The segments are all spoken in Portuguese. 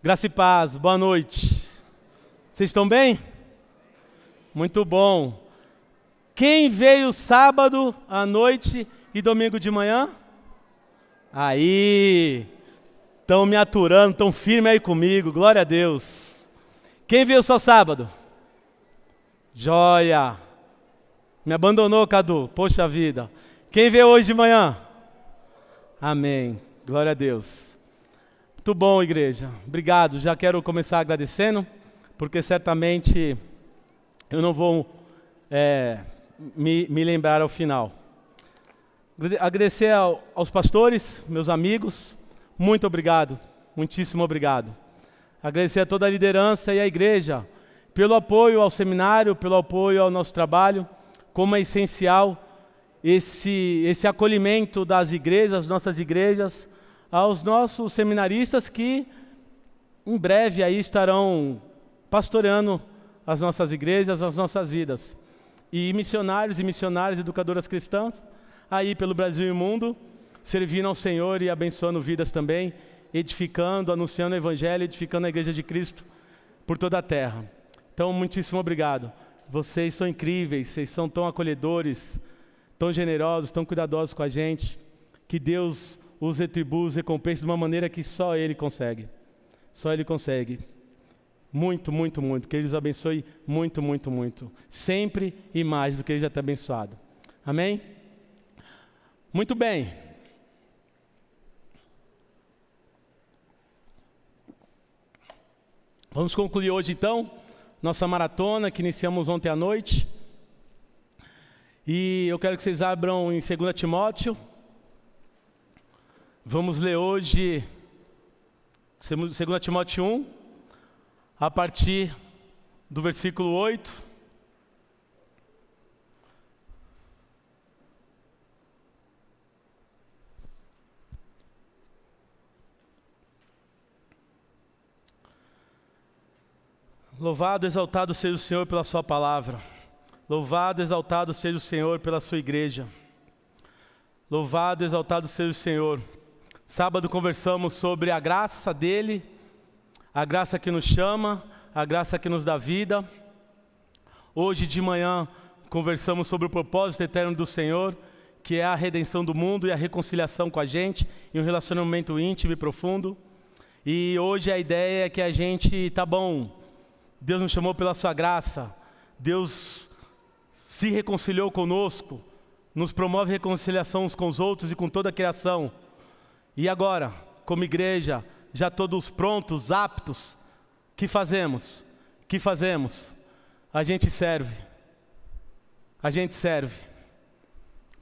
Graça e paz, boa noite. Vocês estão bem? Muito bom. Quem veio sábado à noite e domingo de manhã? Aí, estão me aturando, estão firmes aí comigo, glória a Deus. Quem veio só sábado? Joia. Me abandonou, Cadu, poxa vida. Quem veio hoje de manhã? Amém, glória a Deus. Muito bom, igreja. Obrigado. Já quero começar agradecendo, porque certamente eu não vou me lembrar ao final. Agradecer aos pastores, meus amigos. Muito obrigado. Muitíssimo obrigado. Agradecer a toda a liderança e a igreja pelo apoio ao seminário, pelo apoio ao nosso trabalho, como é essencial esse acolhimento das igrejas, nossas igrejas, aos nossos seminaristas que em breve aí estarão pastoreando as nossas igrejas, as nossas vidas. E missionários e missionárias, educadoras cristãs, aí pelo Brasil e mundo, servindo ao Senhor e abençoando vidas também, edificando, anunciando o Evangelho, edificando a Igreja de Cristo por toda a terra. Então, muitíssimo obrigado. Vocês são incríveis, vocês são tão acolhedores, tão generosos, tão cuidadosos com a gente, que Deus os retribua, os recompense de uma maneira que só Ele consegue. Só Ele consegue. Muito, muito, muito. Que Ele os abençoe muito, muito, muito. Sempre e mais do que Ele já tem abençoado. Amém? Muito bem. Vamos concluir hoje então nossa maratona que iniciamos ontem à noite. E eu quero que vocês abram em 2 Timóteo. Vamos ler hoje 2 Timóteo 1, a partir do versículo 8. Louvado, exaltado seja o Senhor pela sua palavra. Louvado, exaltado seja o Senhor pela sua igreja. Louvado, exaltado seja o Senhor. Sábado conversamos sobre a graça dele, a graça que nos chama, a graça que nos dá vida. Hoje de manhã conversamos sobre o propósito eterno do Senhor, que é a redenção do mundo e a reconciliação com a gente, e um relacionamento íntimo e profundo. E hoje a ideia é que a gente, tá bom, Deus nos chamou pela sua graça, Deus se reconciliou conosco, nos promove reconciliação uns com os outros e com toda a criação. E agora, como igreja, já todos prontos, aptos, que fazemos? Que fazemos? A gente serve. A gente serve.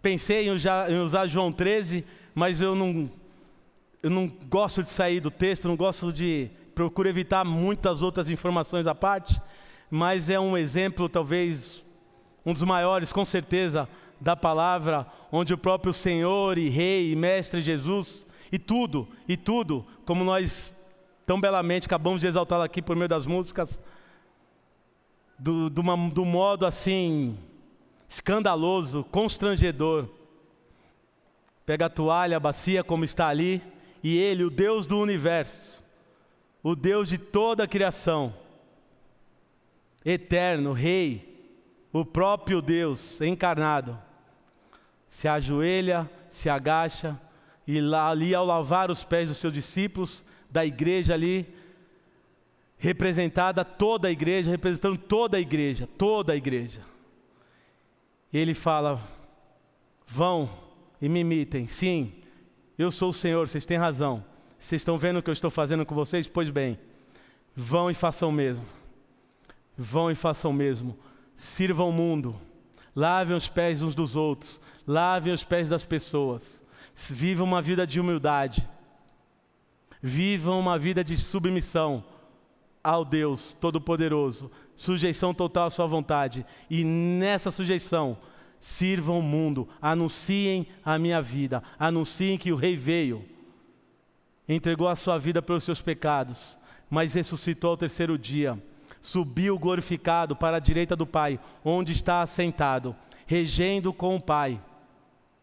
Pensei em usar João 13, mas eu não gosto de sair do texto, não gosto de... Procuro evitar muitas outras informações à parte, mas é um exemplo, talvez, um dos maiores, com certeza, da palavra, onde o próprio Senhor e Rei e Mestre Jesus... E tudo, como nós tão belamente acabamos de exaltar aqui por meio das músicas, do modo assim, escandaloso, constrangedor. Pega a toalha, a bacia como está ali, e Ele, o Deus do universo, o Deus de toda a criação, eterno, Rei, o próprio Deus encarnado, se ajoelha, se agacha, e lá, ali ao lavar os pés dos seus discípulos, da igreja ali, representada toda a igreja, representando toda a igreja. Ele fala, vão e me imitem, sim, eu sou o Senhor, vocês têm razão, vocês estão vendo o que eu estou fazendo com vocês? Pois bem, vão e façam o mesmo, sirvam o mundo, lavem os pés uns dos outros, lavem os pés das pessoas, vivam uma vida de humildade, vivam uma vida de submissão ao Deus Todo-Poderoso, sujeição total à sua vontade, e nessa sujeição, sirvam o mundo, anunciem a minha vida, anunciem que o Rei veio, entregou a sua vida pelos seus pecados, mas ressuscitou ao terceiro dia, subiu glorificado para a direita do Pai, onde está assentado, regendo com o Pai,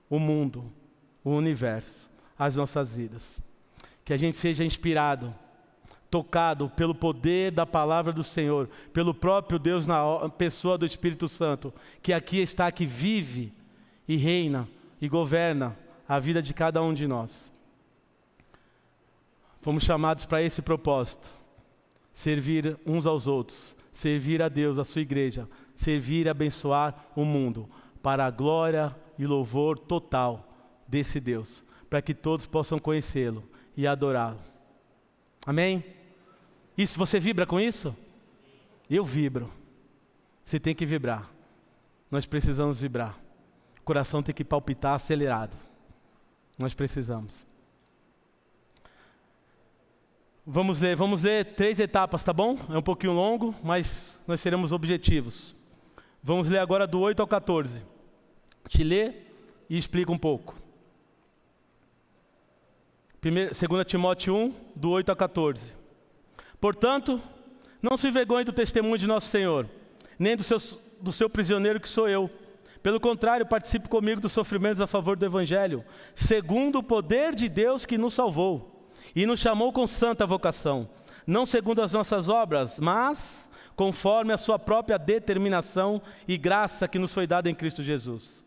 o mundo, o universo, as nossas vidas. Que a gente seja inspirado tocado pelo poder da palavra do Senhor, pelo próprio Deus na pessoa do Espírito Santo, que aqui está, que vive e reina e governa a vida de cada um de nós. Fomos chamados para esse propósito: servir uns aos outros, servir a Deus, a sua igreja, servir e abençoar o mundo, para a glória e louvor total desse Deus, para que todos possam conhecê-lo e adorá-lo. Amém? Isso, você vibra com isso? Eu vibro. Você tem que vibrar. Nós precisamos vibrar. O coração tem que palpitar acelerado. Nós precisamos. Vamos ler 3 etapas, tá bom? É um pouquinho longo, mas nós seremos objetivos. Vamos ler agora do 8 ao 14. Te lê e explica um pouco. 2 Timóteo 1, do 8 a 14. Portanto, não se envergonhe do testemunho de nosso Senhor, nem do seu prisioneiro que sou eu. Pelo contrário, participe comigo dos sofrimentos a favor do Evangelho, segundo o poder de Deus que nos salvou e nos chamou com santa vocação, não segundo as nossas obras, mas conforme a sua própria determinação e graça que nos foi dada em Cristo Jesus,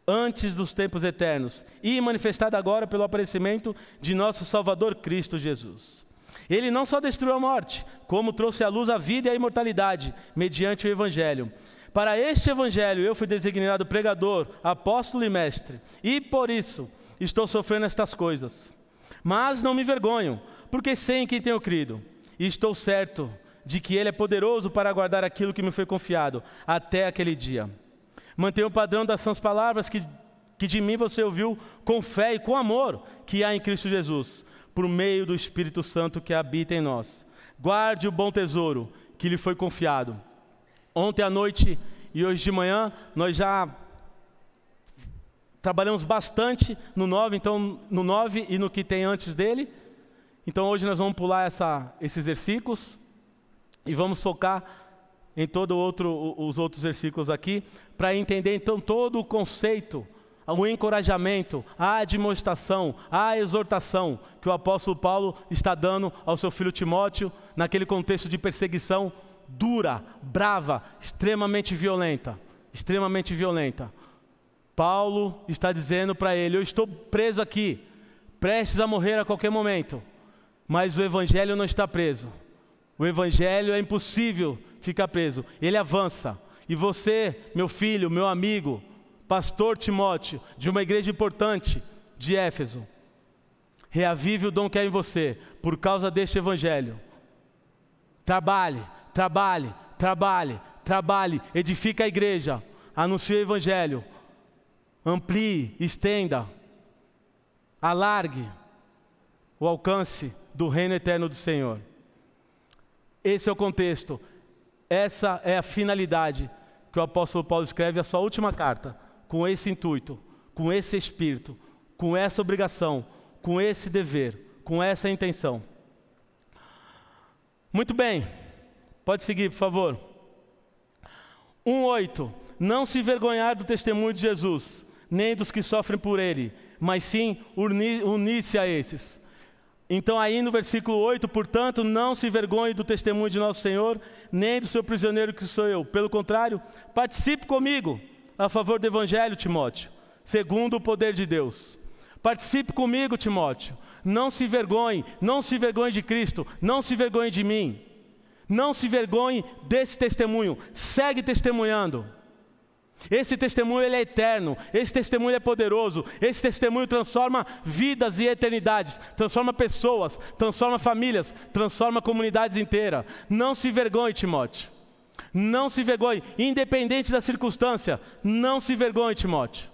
antes dos tempos eternos, e manifestada agora pelo aparecimento de nosso Salvador Cristo Jesus. Ele não só destruiu a morte, como trouxe à luz a vida e a imortalidade, mediante o Evangelho. Para este Evangelho eu fui designado pregador, apóstolo e mestre, e por isso estou sofrendo estas coisas. Mas não me envergonho, porque sei em quem tenho crido, e estou certo de que Ele é poderoso para guardar aquilo que me foi confiado, até aquele dia. Mantenha o padrão das sãs palavras que de mim você ouviu com fé e com amor que há em Cristo Jesus, por meio do Espírito Santo que habita em nós. Guarde o bom tesouro que lhe foi confiado. Ontem à noite e hoje de manhã nós já trabalhamos bastante no 9, então no 9 e no que tem antes dele. Então hoje nós vamos pular esses versículos e vamos focar em os outros versículos aqui, para entender então todo o conceito, o encorajamento, a admoestação, a exortação que o apóstolo Paulo está dando ao seu filho Timóteo, naquele contexto de perseguição dura, brava, extremamente violenta. Paulo está dizendo para ele: eu estou preso aqui, prestes a morrer a qualquer momento, mas o Evangelho não está preso. O Evangelho é impossível ficar preso, ele avança. E você, meu filho, meu amigo, pastor Timóteo, de uma igreja importante de Éfeso, reavive o dom que há em você, por causa deste Evangelho. Trabalhe, edifica a igreja, anuncie o Evangelho, amplie, estenda, alargue o alcance do reino eterno do Senhor. Esse é o contexto, essa é a finalidade que o apóstolo Paulo escreve a sua última carta, com esse intuito, com esse espírito, com essa obrigação, com esse dever, com essa intenção. Muito bem, pode seguir, por favor. 1:8. Não se envergonhar do testemunho de Jesus, nem dos que sofrem por ele, mas sim unir-se a esses. Então aí no versículo 8, portanto, não se envergonhe do testemunho de nosso Senhor, nem do seu prisioneiro que sou eu. Pelo contrário, participe comigo a favor do Evangelho, Timóteo, segundo o poder de Deus. Participe comigo, Timóteo. Não se envergonhe de Cristo, não se envergonhe de mim. Não se envergonhe desse testemunho, segue testemunhando. Esse testemunho ele é eterno, esse testemunho é poderoso, esse testemunho transforma vidas e eternidades, transforma pessoas, transforma famílias, transforma comunidades inteiras. Não se envergonhe, Timóteo, não se envergonhe, independente da circunstância, não se envergonhe, Timóteo.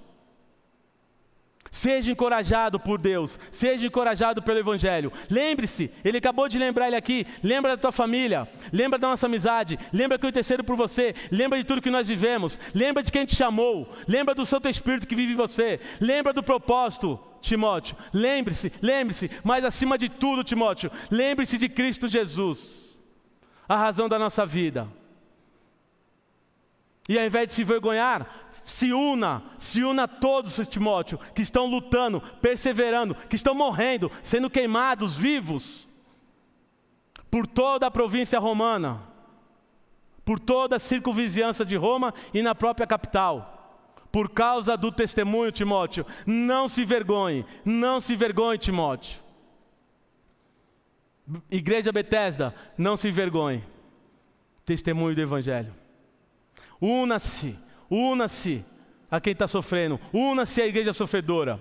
Seja encorajado por Deus, seja encorajado pelo Evangelho. Lembre-se, ele acabou de lembrar ele aqui, lembra da tua família, lembra da nossa amizade, lembra que eu intercedo por você, lembra de tudo que nós vivemos, lembra de quem te chamou, lembra do Santo Espírito que vive em você, lembra do propósito, Timóteo. Lembre-se, mas acima de tudo, Timóteo, lembre-se de Cristo Jesus, a razão da nossa vida. E ao invés de se envergonhar, se una a todos, Timóteo, que estão lutando, perseverando, que estão morrendo, sendo queimados vivos, por toda a província romana, por toda a circunvizinhança de Roma e na própria capital, por causa do testemunho, Timóteo. Não se vergonhe, Timóteo. Igreja Betesda, não se envergonhe. Testemunho do Evangelho. Una-se a quem está sofrendo. Una-se à igreja sofredora.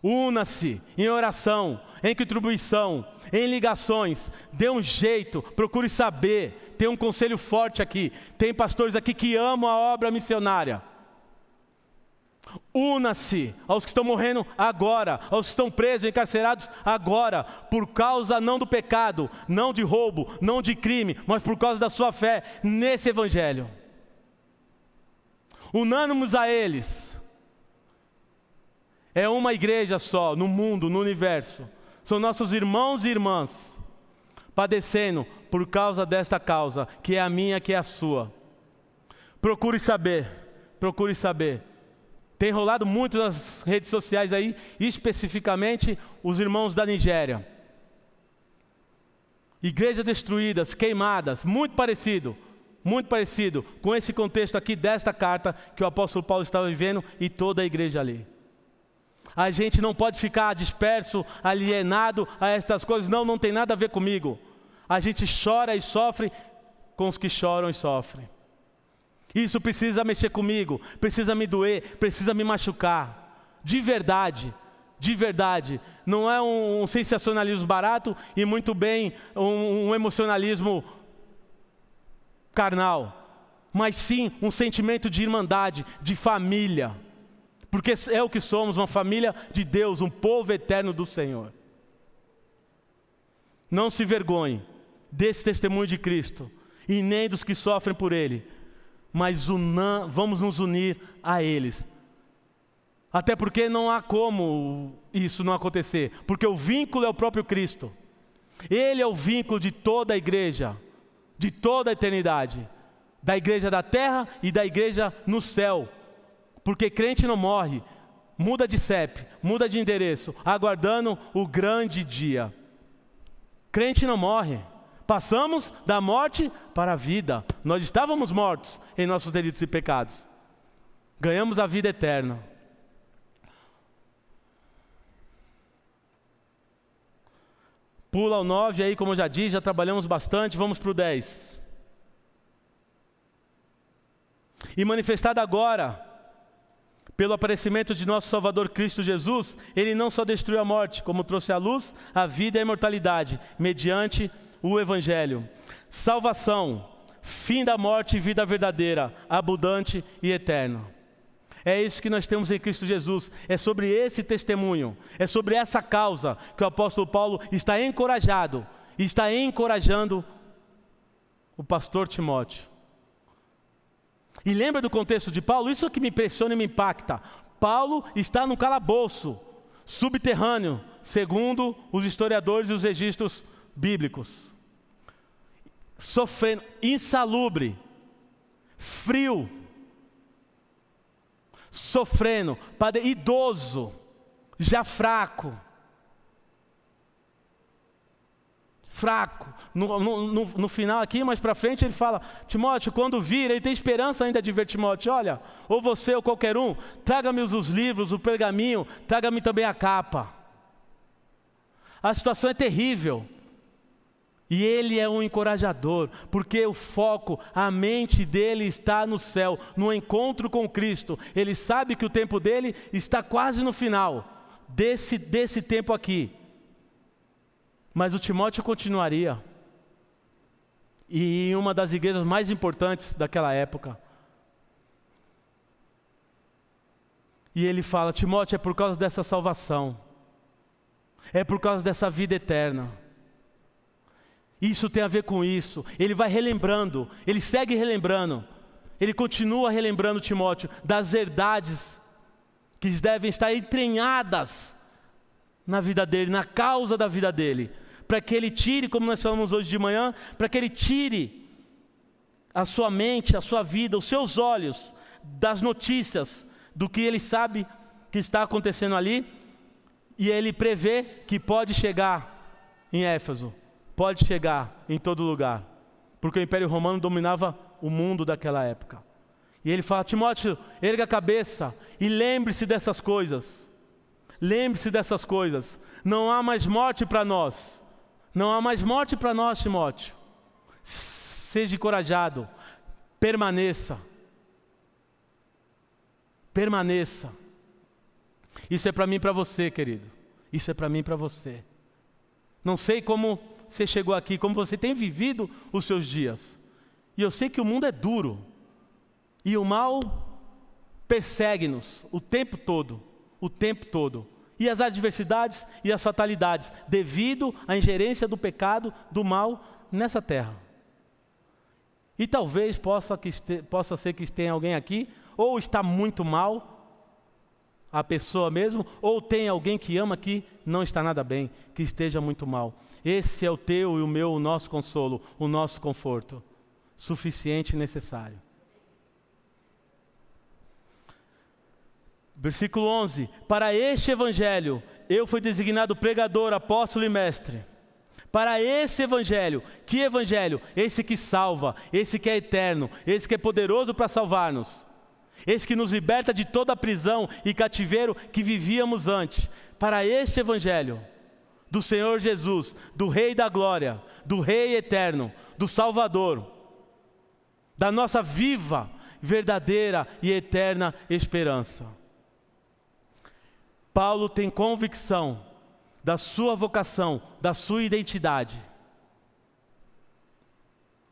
Una-se em oração, em contribuição, em ligações. Dê um jeito, procure saber. Tem um conselho forte aqui. Tem pastores aqui que amam a obra missionária. Una-se aos que estão morrendo agora, aos que estão presos, encarcerados agora, por causa não do pecado, não de roubo, não de crime, mas por causa da sua fé nesse Evangelho. Unânimos a eles. É uma igreja só, no mundo, no universo. São nossos irmãos e irmãs, padecendo por causa desta causa, que é a minha, que é a sua. Procure saber. Tem rolado muito nas redes sociais aí, especificamente os irmãos da Nigéria. Igrejas destruídas, queimadas, muito parecido com esse contexto aqui desta carta que o apóstolo Paulo estava vivendo e toda a igreja ali. A gente não pode ficar disperso, alienado a estas coisas. Não tem nada a ver comigo. A gente chora e sofre com os que choram e sofrem. Isso precisa mexer comigo, precisa me doer, precisa me machucar. De verdade. Não é um sensacionalismo barato e muito bem um emocionalismo carnal. Mas sim um sentimento de irmandade, de família. Porque é o que somos, uma família de Deus, um povo eterno do Senhor. Não se vergonhe desse testemunho de Cristo e nem dos que sofrem por Ele. Mas vamos nos unir a eles. Até porque não há como isso não acontecer. Porque o vínculo é o próprio Cristo. Ele é o vínculo de toda a igreja, de toda a eternidade. Da igreja da terra e da igreja no céu. Porque crente não morre, muda de CEP, muda de endereço, aguardando o grande dia. Crente não morre. Passamos da morte para a vida. Nós estávamos mortos em nossos delitos e pecados. Ganhamos a vida eterna. Pula ao 9 aí, como eu já disse, já trabalhamos bastante, vamos para o 10. E manifestado agora, pelo aparecimento de nosso Salvador Cristo Jesus, Ele não só destruiu a morte, como trouxe à luz a vida e a imortalidade, mediante o Evangelho. Salvação, fim da morte e vida verdadeira, abundante e eterna. É isso que nós temos em Cristo Jesus. É sobre esse testemunho, é sobre essa causa que o apóstolo Paulo está encorajando o pastor Timóteo. E lembra do contexto de Paulo? Isso é que me impressiona e me impacta. Paulo está num calabouço subterrâneo, segundo os historiadores e os registros bíblicos, sofrendo, insalubre, frio, sofrendo, idoso, já fraco. No final aqui, mais para frente, ele fala: Timóteo, quando vir, ele tem esperança ainda de ver Timóteo. Olha, ou você ou qualquer um, traga-me os livros, o pergaminho, traga-me também a capa. A situação é terrível. E ele é um encorajador, porque o foco, a mente dele está no céu, no encontro com Cristo. Ele sabe que o tempo dele está quase no final desse tempo aqui. Mas o Timóteo continuaria. E em uma das igrejas mais importantes daquela época. E ele fala: Timóteo, é por causa dessa salvação. É por causa dessa vida eterna. Isso tem a ver com isso. Ele vai relembrando, ele segue relembrando. Ele continua relembrando Timóteo das verdades que devem estar entranhadas na vida dele, na causa da vida dele. Para que ele tire, como nós falamos hoje de manhã, para que ele tire a sua mente, a sua vida, os seus olhos das notícias, do que ele sabe que está acontecendo ali, e ele prevê que pode chegar em Éfeso pode chegar em todo lugar, porque o Império Romano dominava o mundo daquela época. E ele fala: Timóteo, erga a cabeça e lembre-se dessas coisas. Lembre-se dessas coisas. Não há mais morte para nós. Não há mais morte para nós, Timóteo. Seja encorajado. Permaneça. Permaneça. Isso é para mim e para você, querido. Isso é para mim e para você. Não sei como você chegou aqui, como você tem vivido os seus dias. E eu sei que o mundo é duro. E o mal persegue-nos o tempo todo. O tempo todo. E as adversidades e as fatalidades, devido à ingerência do pecado, do mal nessa terra. E talvez possa ser que tenha alguém aqui, ou está muito mal, a pessoa mesmo, ou tem alguém que ama que não está nada bem, que esteja muito mal. Esse é o teu e o meu, o nosso consolo, o nosso conforto, suficiente e necessário. Versículo 11: para este evangelho eu fui designado pregador, apóstolo e mestre. Para esse evangelho, que evangelho? Esse que salva, esse que é eterno, esse que é poderoso para salvar-nos, esse que nos liberta de toda a prisão e cativeiro que vivíamos antes. Para este evangelho do Senhor Jesus, do Rei da Glória, do Rei eterno, do Salvador, da nossa viva, verdadeira e eterna esperança. Paulo tem convicção da sua vocação, da sua identidade.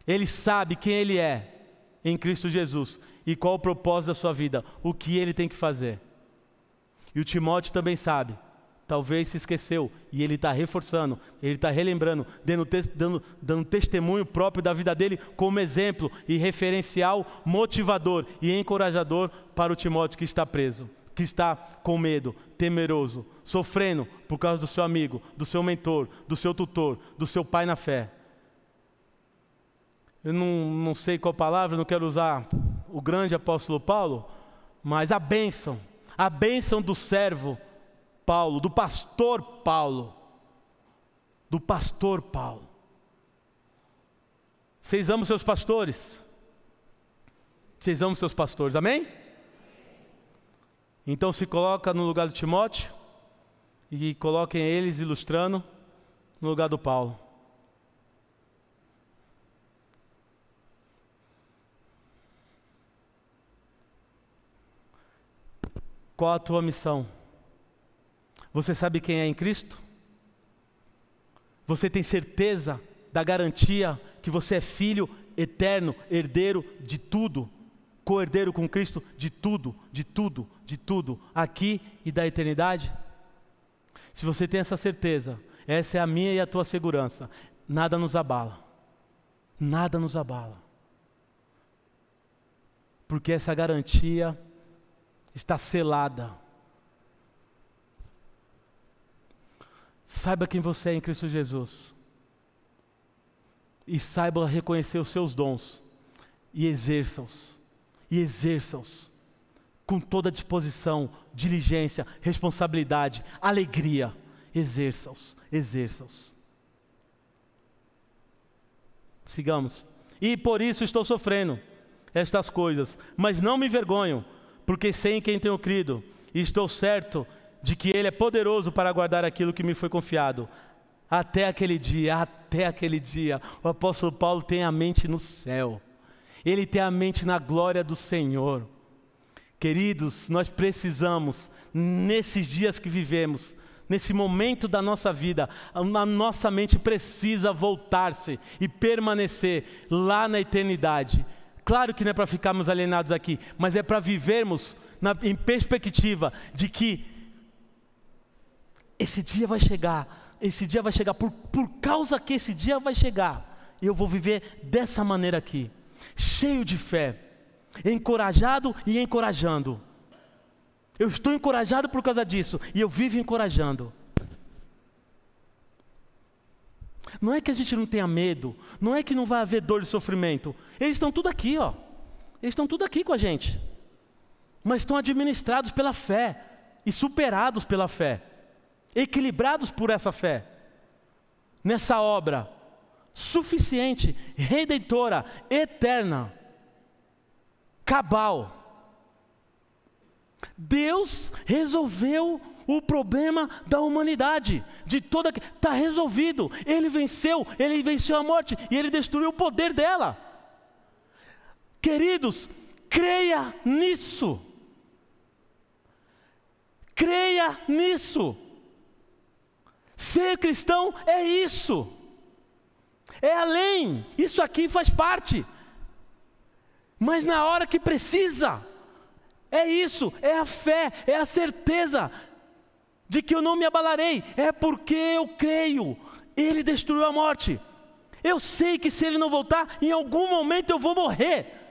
Ele sabe quem ele é em Cristo Jesus e qual o propósito da sua vida, o que ele tem que fazer. E o Timóteo também sabe, talvez se esqueceu, e ele está reforçando, ele está relembrando, dando testemunho próprio da vida dele como exemplo e referencial motivador e encorajador para o Timóteo que está preso, que está com medo, temeroso, sofrendo por causa do seu amigo, do seu mentor, do seu tutor, do seu pai na fé. Eu não sei qual palavra, não quero usar o grande apóstolo Paulo, mas a bênção do servo Paulo, do pastor Paulo. Vocês amam seus pastores? Vocês amam seus pastores, amém? Então se coloca no lugar do Timóteo e coloquem eles ilustrando no lugar do Paulo. Qual a tua missão? Você sabe quem é em Cristo? Você tem certeza da garantia que você é filho eterno, herdeiro de tudo, co-herdeiro com Cristo de tudo, aqui e da eternidade? Se você tem essa certeza, essa é a minha e a tua segurança, nada nos abala, porque essa garantia está selada. Saiba quem você é em Cristo Jesus, e saiba reconhecer os seus dons, e exerça-os, com toda disposição, diligência, responsabilidade, alegria. Exerça-os. Sigamos. E por isso estou sofrendo estas coisas, mas não me envergonho, porque sei em quem tenho crido, e estou certo de que Ele é poderoso para guardar aquilo que me foi confiado. Até aquele dia, o apóstolo Paulo tem a mente no céu, ele tem a mente na glória do Senhor. Queridos, nós precisamos, nesses dias que vivemos, nesse momento da nossa vida, a nossa mente precisa voltar-se e permanecer lá na eternidade. Claro que não é para ficarmos alienados aqui, mas é para vivermos em perspectiva de que esse dia vai chegar, por causa que esse dia vai chegar, eu vou viver dessa maneira aqui, cheio de fé, encorajado e encorajando. Eu estou encorajado por causa disso, e eu vivo encorajando. Não é que a gente não tenha medo, não é que não vai haver dor e sofrimento, eles estão tudo aqui, ó. Eles estão tudo aqui com a gente, mas estão administrados pela fé, e superados pela fé, equilibrados por essa fé. nessa obra suficiente, redentora, eterna, cabal. Deus resolveu o problema da humanidade, está resolvido. Ele venceu a morte e Ele destruiu o poder dela. Queridos, creia nisso. Creia nisso. Ser cristão é isso. É além. Isso aqui faz parte. Mas na hora que precisa, é isso, é a fé, é a certeza de que eu não me abalarei. É porque eu creio. Ele destruiu a morte. Eu sei que se Ele não voltar, em algum momento eu vou morrer.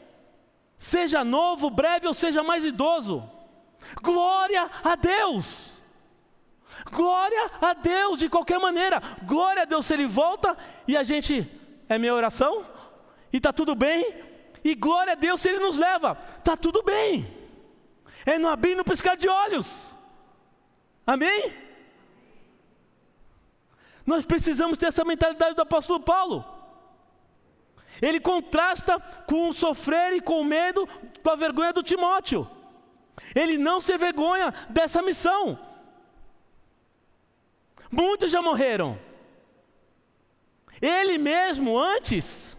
Seja novo, breve ou seja mais idoso. Glória a Deus. Glória a Deus de qualquer maneira. Glória a Deus se Ele volta e a gente, é minha oração, e está tudo bem. E glória a Deus se Ele nos leva, está tudo bem. É no abrir e no piscar de olhos. Amém? Nós precisamos ter essa mentalidade do apóstolo Paulo. Ele contrasta com o sofrer e com o medo, com a vergonha do Timóteo. Ele não se envergonha dessa missão. Muitos já morreram. Ele mesmo antes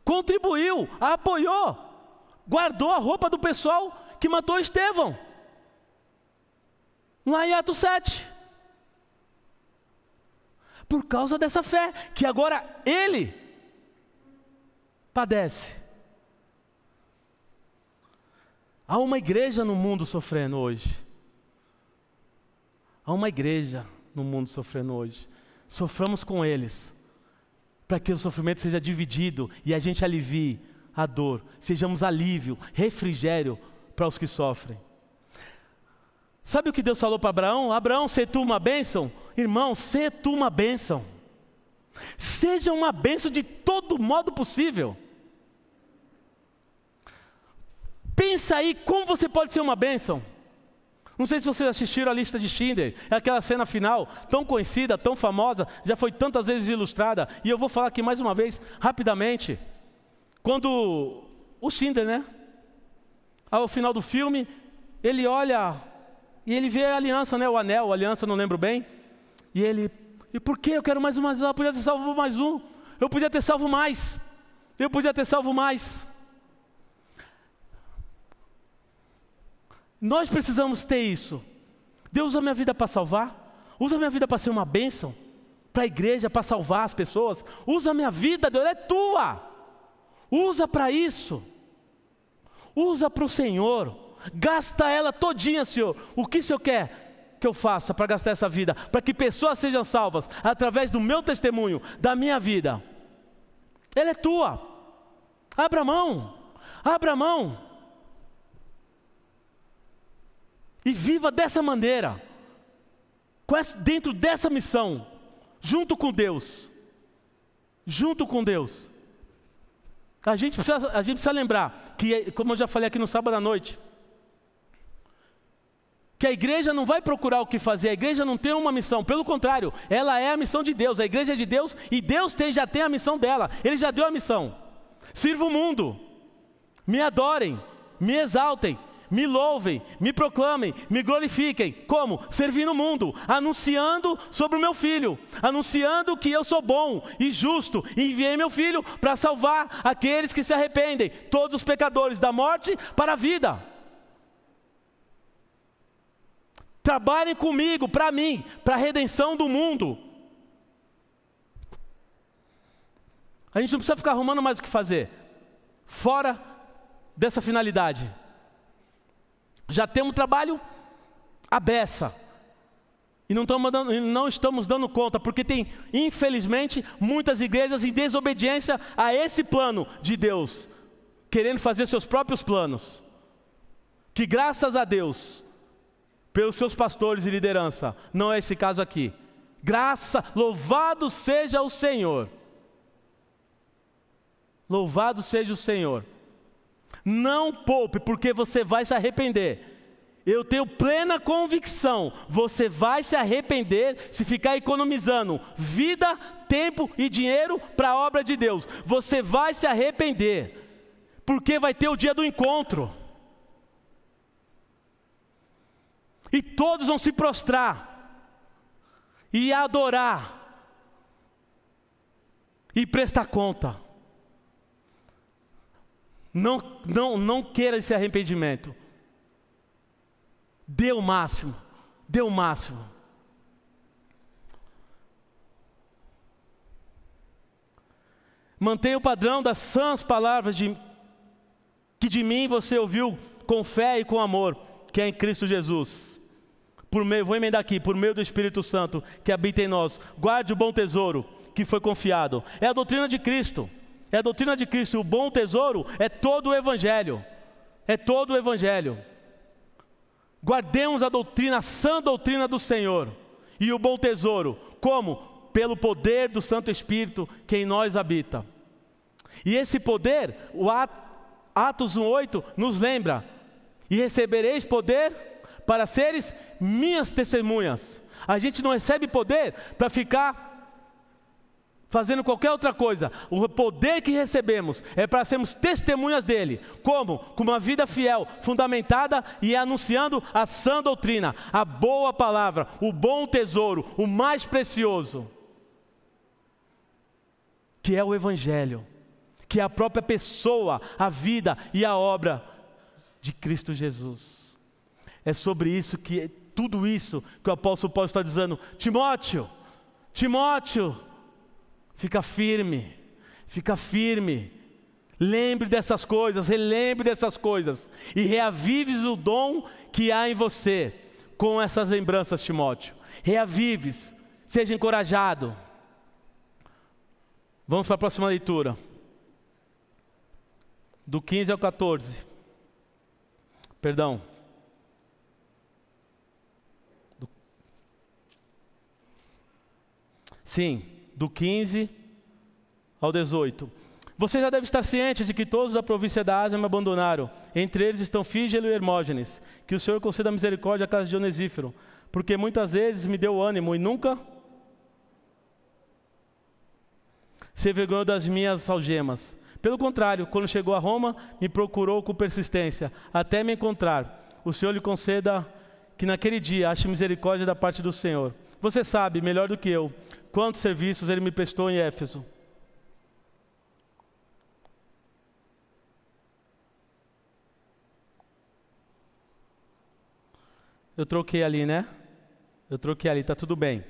contribuiu, apoiou, guardou a roupa do pessoal que matou Estevão, lá em Atos 7. Por causa dessa fé, que agora ele padece. Há uma igreja no mundo sofrendo hoje. Há uma igreja no mundo sofrendo hoje. Soframos com eles, para que o sofrimento seja dividido e a gente alivie a dor. Sejamos alívio, refrigério para os que sofrem. Sabe o que Deus falou para Abraão? Abraão, sê tu uma bênção? Irmão, sê tu uma bênção. Seja uma bênção de todo modo possível. Pensa aí como você pode ser uma bênção. Não sei se vocês assistiram a lista de Schindler, é aquela cena final, tão conhecida, tão famosa, já foi tantas vezes ilustrada, e eu vou falar aqui mais uma vez, rapidamente. Quando o Schindler, né, ao final do filme, ele olha e ele vê a aliança, né, o anel, a aliança, não lembro bem, e ele, e por que eu quero mais uma? Eu podia ter salvo mais um, eu podia ter salvo mais, eu podia ter salvo mais. Nós precisamos ter isso. Deus usa minha vida para salvar, usa minha vida para ser uma bênção, para a igreja, para salvar as pessoas. Usa a minha vida, Deus, é tua. Usa para isso. Usa para o Senhor. Gasta ela todinha, Senhor. O que o Senhor quer que eu faça para gastar essa vida? Para que pessoas sejam salvas através do meu testemunho, da minha vida. Ela é tua. Abra mão. Abra mão. E viva dessa maneira, dentro dessa missão, junto com Deus. Junto com Deus. A gente precisa lembrar, que, como eu já falei aqui no sábado à noite, que a igreja não vai procurar o que fazer, a igreja não tem uma missão, pelo contrário, ela é a missão de Deus, a igreja é de Deus e Deus já tem a missão dela, Ele já deu a missão. Sirva o mundo, me adorem, me exaltem, me louvem, me proclamem, me glorifiquem. Como? Servindo o mundo, anunciando sobre o meu filho, anunciando que eu sou bom e justo, e enviei meu filho para salvar aqueles que se arrependem, todos os pecadores, da morte para a vida. Trabalhem comigo, para mim, para a redenção do mundo. A gente não precisa ficar arrumando mais o que fazer, fora dessa finalidade. Já temos trabalho à beça. E não estamos dando conta, porque tem, infelizmente, muitas igrejas em desobediência a esse plano de Deus, querendo fazer seus próprios planos. Que graças a Deus, pelos seus pastores e liderança, não é esse caso aqui. Louvado seja o Senhor. Louvado seja o Senhor. Não poupe, porque você vai se arrepender. eu tenho plena convicção, você vai se arrepender se ficar economizando vida, tempo e dinheiro para a obra de Deus. Você vai se arrepender, porque vai ter o dia do encontro. E todos vão se prostrar, e adorar, e prestar conta. Não queira esse arrependimento. Dê o máximo, dê o máximo. Mantenha o padrão das sãs palavras que de mim você ouviu com fé e com amor, que é em Cristo Jesus. Vou emendar aqui, por meio do Espírito Santo que habita em nós. Guarde o bom tesouro que foi confiado. É a doutrina de Cristo. É a doutrina de Cristo. O bom tesouro é todo o Evangelho. É todo o Evangelho. Guardemos a doutrina, a sã doutrina do Senhor. E o bom tesouro. Como? Pelo poder do Santo Espírito que em nós habita. E esse poder, o Atos 1:8 nos lembra. E recebereis poder para seres minhas testemunhas. A gente não recebe poder para ficar fazendo qualquer outra coisa. O poder que recebemos é para sermos testemunhas dele. Como? Com uma vida fiel, fundamentada e anunciando a sã doutrina, a boa palavra, o bom tesouro, o mais precioso, que é o Evangelho, que é a própria pessoa, a vida e a obra de Cristo Jesus. É sobre isso que, tudo isso que o apóstolo Paulo está dizendo: Timóteo, fica firme, lembre dessas coisas, relembre dessas coisas, e reavives o dom que há em você, com essas lembranças, Timóteo, reavives, seja encorajado. Vamos para a próxima leitura, do 15 ao 14, perdão, do 15 ao 18. Você já deve estar ciente de que todos da província da Ásia me abandonaram. Entre eles estão Fígelo e Hermógenes. Que o Senhor conceda misericórdia à casa de Onesíforo, porque muitas vezes me deu ânimo e nunca se envergonhou das minhas algemas. Pelo contrário, quando chegou a Roma, me procurou com persistência, até me encontrar. O Senhor lhe conceda que naquele dia ache misericórdia da parte do Senhor. Você sabe, melhor do que eu, quantos serviços ele me prestou em Éfeso. Eu troquei ali, né? Eu troquei ali, tá tudo bem.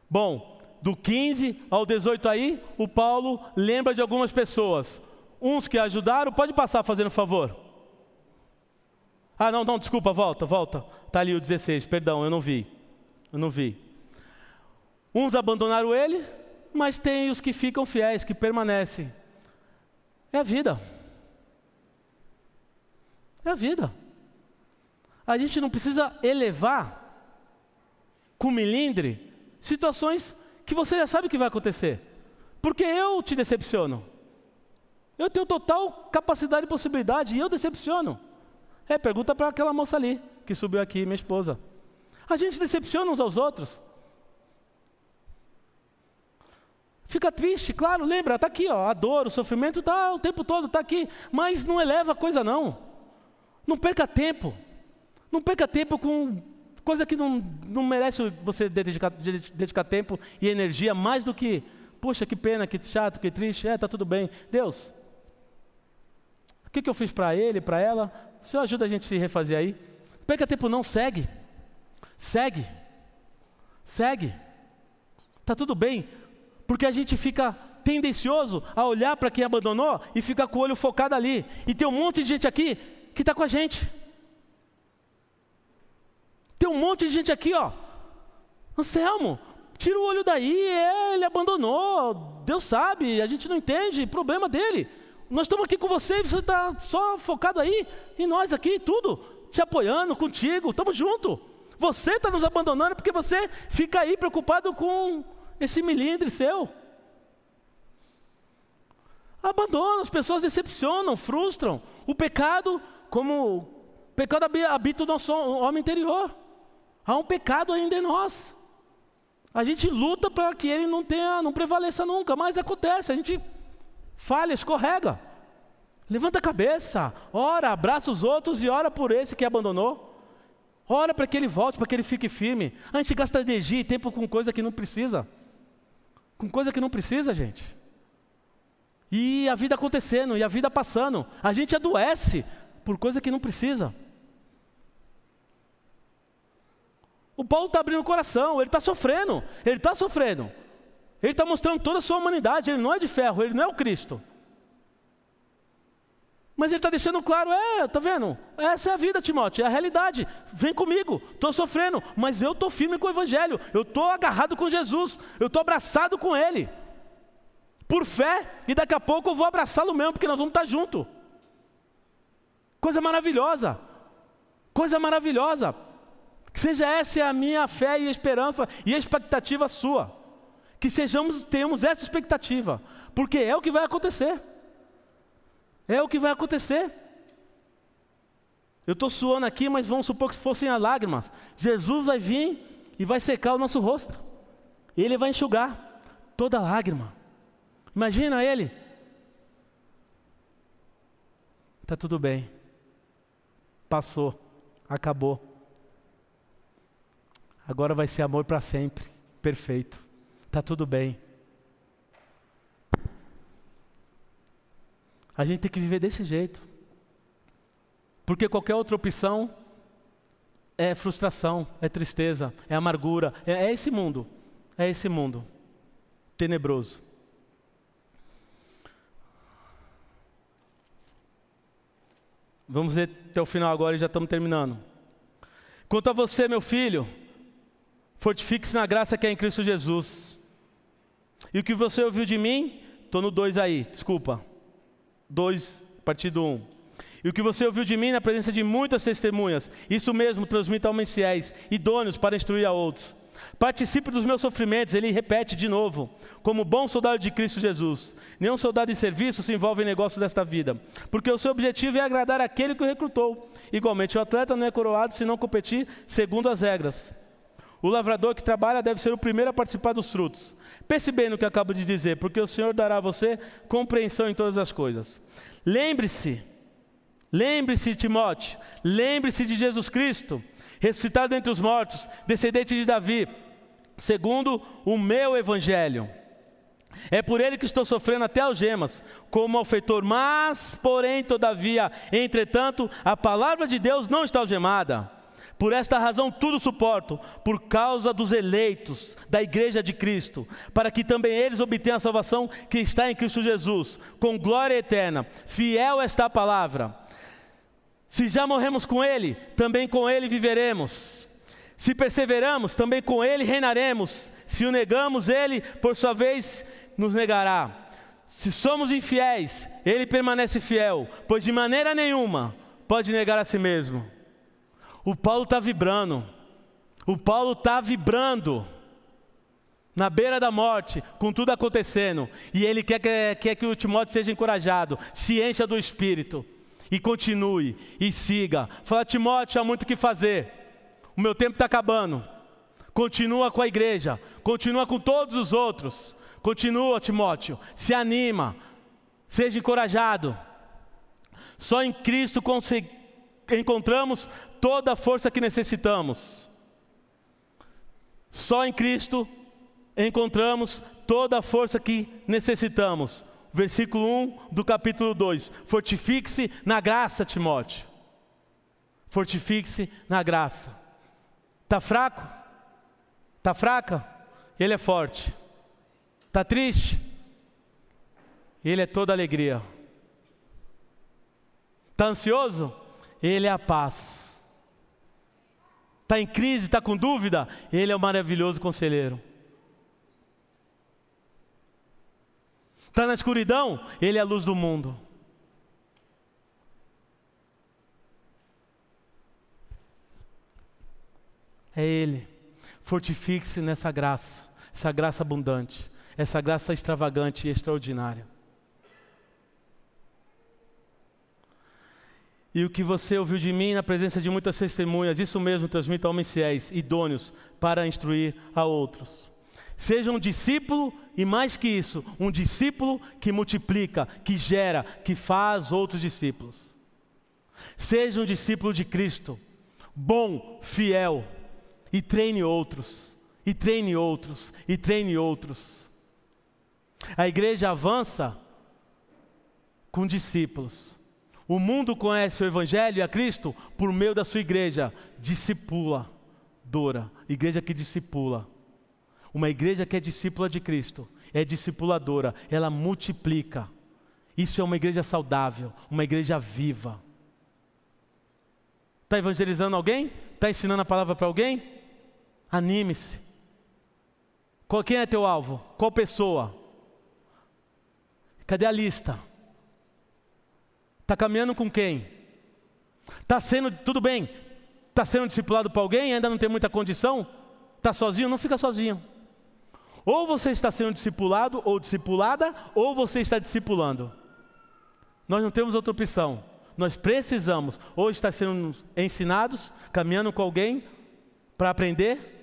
Bom, do 15 ao 18 aí, o Paulo lembra de algumas pessoas. Uns que ajudaram, pode passar fazendo favor. Ah, não, desculpa, volta. Tá ali o 16, perdão, eu não vi. Uns abandonaram ele, mas tem os que ficam fiéis, que permanecem. É a vida. É a vida. A gente não precisa elevar com milindre situações que você já sabe que vai acontecer. Porque eu te decepciono. Eu tenho total capacidade e possibilidade e eu decepciono. Pergunta para aquela moça ali, que subiu aqui, minha esposa. A gente se decepciona uns aos outros. Fica triste, claro, lembra, está aqui, ó, a dor, o sofrimento está o tempo todo, está aqui. Mas não eleva a coisa não. Não perca tempo. Não perca tempo com coisa que não merece você dedicar tempo e energia mais do que, poxa, que pena, que chato, que triste, está tudo bem. Deus, o que eu fiz para ele, para ela? O Senhor ajuda a gente a se refazer aí. Não perca tempo não, segue. Está tudo bem, porque a gente fica tendencioso a olhar para quem abandonou e ficar com o olho focado ali. E tem um monte de gente aqui que está com a gente. Tem um monte de gente aqui, ó. Anselmo, tira o olho daí, ele abandonou, Deus sabe, a gente não entende, problema dele. Nós estamos aqui com você e você está só focado aí, e nós aqui, tudo, te apoiando, contigo, estamos juntos. Você está nos abandonando porque você fica aí preocupado com esse milindre seu. Abandona, as pessoas decepcionam, frustram. O pecado, como pecado habita o nosso homem interior. Há um pecado ainda em nós. A gente luta para que ele não prevaleça nunca, mas acontece, a gente falha, escorrega. Levanta a cabeça, ora, abraça os outros e ora por esse que abandonou. Ora para que ele volte, para que ele fique firme. A gente gasta energia e tempo com coisa que não precisa. Com coisa que não precisa, gente. E a vida acontecendo, e a vida passando. A gente adoece por coisa que não precisa. O Paulo está abrindo o coração, ele está sofrendo. Ele está mostrando toda a sua humanidade, ele não é de ferro, ele não é o Cristo. Mas ele está deixando claro, tá vendo? Essa é a vida, Timóteo, é a realidade. Vem comigo, estou sofrendo, mas eu estou firme com o Evangelho. Eu estou agarrado com Jesus, eu estou abraçado com Ele. Por fé, e daqui a pouco eu vou abraçá-lo mesmo, porque nós vamos estar juntos. Coisa maravilhosa, coisa maravilhosa. Que seja essa a minha fé e esperança e a expectativa sua. Que tenhamos essa expectativa, porque é o que vai acontecer. É o que vai acontecer. Eu estou suando aqui, mas vamos supor que fossem as lágrimas. Jesus vai vir e vai secar o nosso rosto. Ele vai enxugar toda lágrima. Imagina ele. Está tudo bem. Passou. Acabou. Agora vai ser amor para sempre. Perfeito. Está tudo bem. A gente tem que viver desse jeito. Porque qualquer outra opção é frustração, é tristeza, é amargura. É esse mundo. É esse mundo tenebroso. Vamos ver até o final agora e já estamos terminando. Quanto a você, meu filho, fortifique-se na graça que é em Cristo Jesus. E o que você ouviu de mim, estou no 2 aí, desculpa. 2, a partir do 1. E o que você ouviu de mim na presença de muitas testemunhas, isso mesmo transmita a homens fiéis, idôneos para instruir a outros. Participe dos meus sofrimentos, ele repete de novo, como bom soldado de Cristo Jesus. Nenhum soldado em serviço se envolve em negócios desta vida, porque o seu objetivo é agradar aquele que o recrutou. Igualmente, o atleta não é coroado se não competir segundo as regras. O lavrador que trabalha deve ser o primeiro a participar dos frutos. Pense bem no que eu acabo de dizer, porque o Senhor dará a você compreensão em todas as coisas. Lembre-se, Timóteo, lembre-se de Jesus Cristo, ressuscitado dentre os mortos, descendente de Davi, segundo o meu evangelho. É por ele que estou sofrendo até algemas, como malfeitor, mas, porém, todavia, entretanto, a palavra de Deus não está algemada. Por esta razão tudo suporto, por causa dos eleitos da igreja de Cristo, para que também eles obtenham a salvação que está em Cristo Jesus, com glória eterna. Fiel está a palavra. Se já morremos com Ele, também com Ele viveremos. Se perseveramos, também com Ele reinaremos. Se o negamos, Ele, por sua vez, nos negará. Se somos infiéis, Ele permanece fiel, pois de maneira nenhuma pode negar a si mesmo. O Paulo está vibrando. O Paulo está vibrando. Na beira da morte, com tudo acontecendo. E ele quer que o Timóteo seja encorajado. Se encha do Espírito. E continue. E siga. Fala, Timóteo, há muito o que fazer. O meu tempo está acabando. Continua com a igreja. Continua com todos os outros. Continua, Timóteo. Se anima. Seja encorajado. Só em Cristo encontramos toda a força que necessitamos. Só em Cristo encontramos toda a força que necessitamos. Versículo 1 do capítulo 2. Fortifique-se na graça, Timóteo. Fortifique-se na graça. Está fraco? Está fraca? Ele é forte. Está triste? Ele é toda alegria. Está ansioso? Ele é a paz. Está em crise, está com dúvida? Ele é o maravilhoso conselheiro. Está na escuridão? Ele é a luz do mundo. É Ele. Fortifique-se nessa graça, essa graça abundante, essa graça extravagante e extraordinária. E o que você ouviu de mim na presença de muitas testemunhas, isso mesmo transmita a homens fiéis, idôneos, para instruir a outros. Seja um discípulo e mais que isso, um discípulo que multiplica, que gera, que faz outros discípulos. Seja um discípulo de Cristo, bom, fiel, e treine outros, e treine outros, e treine outros. A igreja avança com discípulos. O mundo conhece o Evangelho e a Cristo por meio da sua igreja discipuladora, igreja que discipula. Uma igreja que é discípula de Cristo, é discipuladora, ela multiplica. Isso é uma igreja saudável, uma igreja viva. Está evangelizando alguém? Está ensinando a palavra para alguém? Anime-se. Quem é teu alvo? Qual pessoa? Cadê a lista? Está caminhando com quem? Está sendo, tudo bem, está sendo discipulado por alguém, ainda não tem muita condição? Está sozinho? Não fica sozinho. Ou você está sendo discipulado ou discipulada, ou você está discipulando. Nós não temos outra opção. Nós precisamos ou estar sendo ensinados, caminhando com alguém para aprender.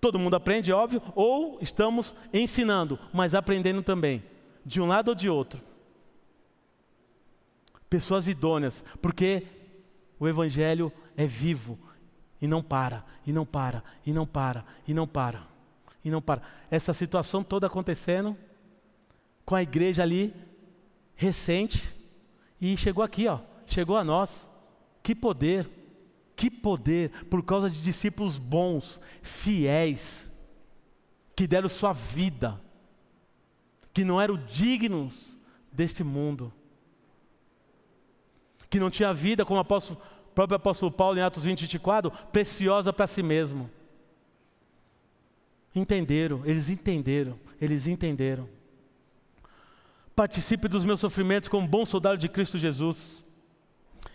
Todo mundo aprende, óbvio. Ou estamos ensinando, mas aprendendo também, de um lado ou de outro. Pessoas idôneas, porque o Evangelho é vivo e não para, e não para, e não para, e não para, e não para. Essa situação toda acontecendo com a igreja ali recente e chegou aqui, ó, chegou a nós. Que poder, por causa de discípulos bons, fiéis, que deram sua vida, que não eram dignos deste mundo, que não tinha vida, como o próprio apóstolo Paulo em Atos 20, 24, preciosa para si mesmo. Entenderam, eles entenderam. Participe dos meus sofrimentos como bom soldado de Cristo Jesus.